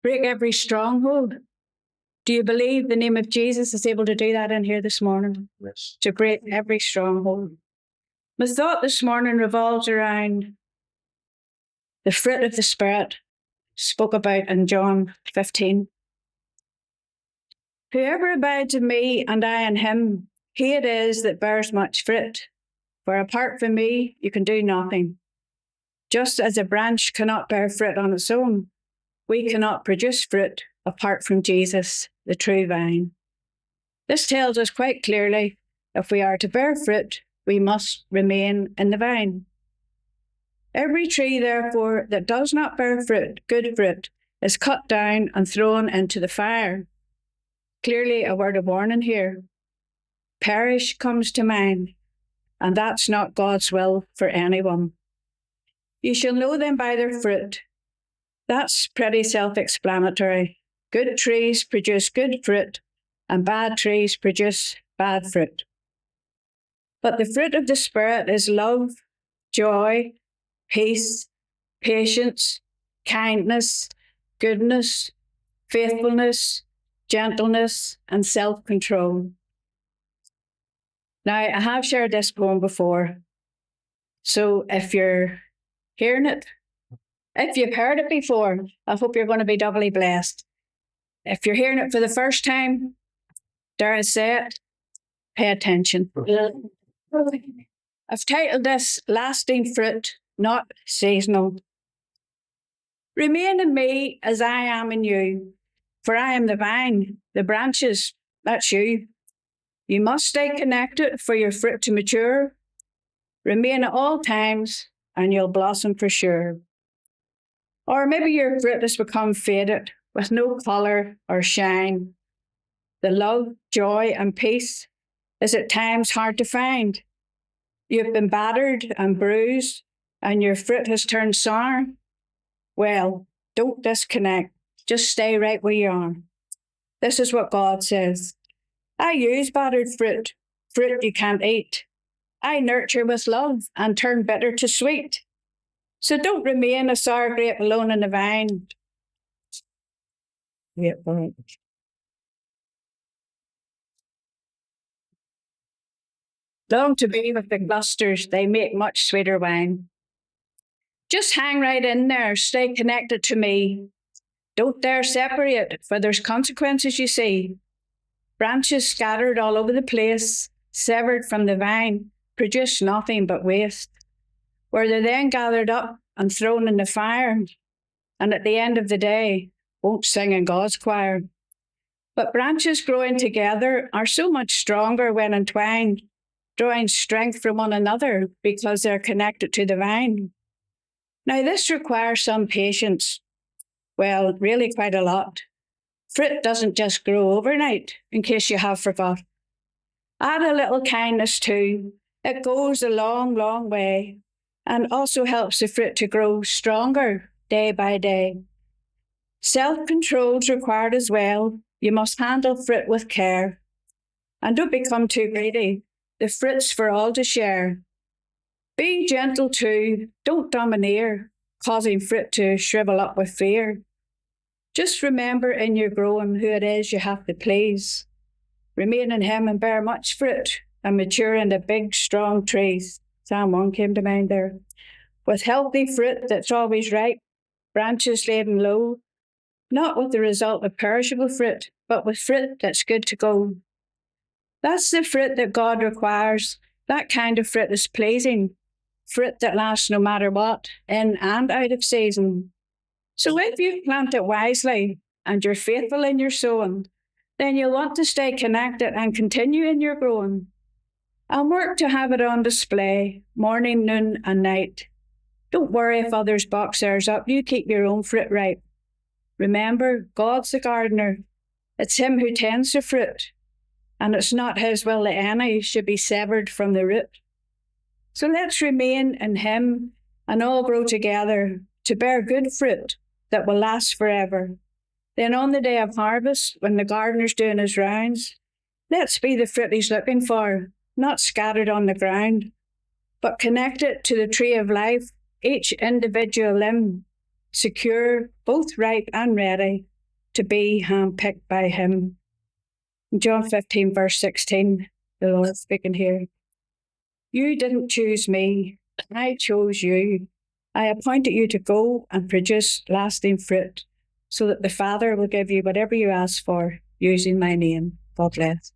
break every stronghold. Do you believe the name of Jesus is able to do that in here this morning? Yes. To break every stronghold. My thought this morning revolves around the fruit of the Spirit spoke about in John 15. Whoever abides in me and I in him, he it is that bears much fruit. For apart from me, you can do nothing. Just as a branch cannot bear fruit on its own, we cannot produce fruit apart from Jesus, the true vine. This tells us quite clearly, if we are to bear fruit, we must remain in the vine. Every tree, therefore, that does not bear fruit, good fruit, is cut down and thrown into the fire. Clearly a word of warning here. Perish comes to mind, and that's not God's will for anyone. You shall know them by their fruit. That's pretty self-explanatory. Good trees produce good fruit, and bad trees produce bad fruit. But the fruit of the Spirit is love, joy, peace, patience, kindness, goodness, faithfulness, gentleness, and self-control. Now, I have shared this poem before, so if you're hearing it, if you've heard it before, I hope you're going to be doubly blessed. If you're hearing it for the first time, dare I say it, pay attention. I've titled this Lasting Fruit, Not Seasonal. Remain in me as I am in you, for I am the vine, the branches, that's you. You must stay connected for your fruit to mature. Remain at all times, and you'll blossom for sure. Or maybe your fruit has become faded, with no colour or shine. The love, joy, and peace is at times hard to find. You've been battered and bruised, and your fruit has turned sour. Well, don't disconnect. Just stay right where you are. This is what God says. I use battered fruit, fruit you can't eat. I nurture with love and turn bitter to sweet. So don't remain a sour grape alone in the vine. Long to be with the clusters, they make much sweeter wine. Just hang right in there, stay connected to me. Don't dare separate, for there's consequences, you see. Branches scattered all over the place, severed from the vine, produce nothing but waste, where they're then gathered up and thrown in the fire, and at the end of the day, won't sing in God's choir. But branches growing together are so much stronger when entwined, drawing strength from one another because they're connected to the vine. Now, this requires some patience. Well, really quite a lot. Fruit doesn't just grow overnight, in case you have forgot. Add a little kindness too. It goes a long, long way, and also helps the fruit to grow stronger day by day. Self-control is required as well. You must handle fruit with care. And don't become too greedy. The fruit's for all to share. Be gentle too. Don't domineer, causing fruit to shrivel up with fear. Just remember in your growing who it is you have to please. Remain in him and bear much fruit and mature into big, strong trees. Psalm 1 came to mind there. With healthy fruit that's always ripe, branches laden low, not with the result of perishable fruit, but with fruit that's good to go. That's the fruit that God requires. That kind of fruit is pleasing. Fruit that lasts no matter what, in and out of season. So if you plant it wisely and you're faithful in your sowing, then you'll want to stay connected and continue in your growing. And work to have it on display, morning, noon, and night. Don't worry if others box theirs up. You keep your own fruit ripe. Remember, God's the gardener. It's him who tends the fruit. And it's not his will that any should be severed from the root. So let's remain in him and all grow together to bear good fruit that will last forever. Then on the day of harvest, when the gardener's doing his rounds, let's be the fruit he's looking for, not scattered on the ground, but connected to the tree of life, each individual limb, secure, both ripe and ready, to be handpicked by him. In John 15, verse 16, the Lord speaking here. You didn't choose me, I chose you. I appointed you to go and produce lasting fruit, so that the Father will give you whatever you ask for using my name. God bless.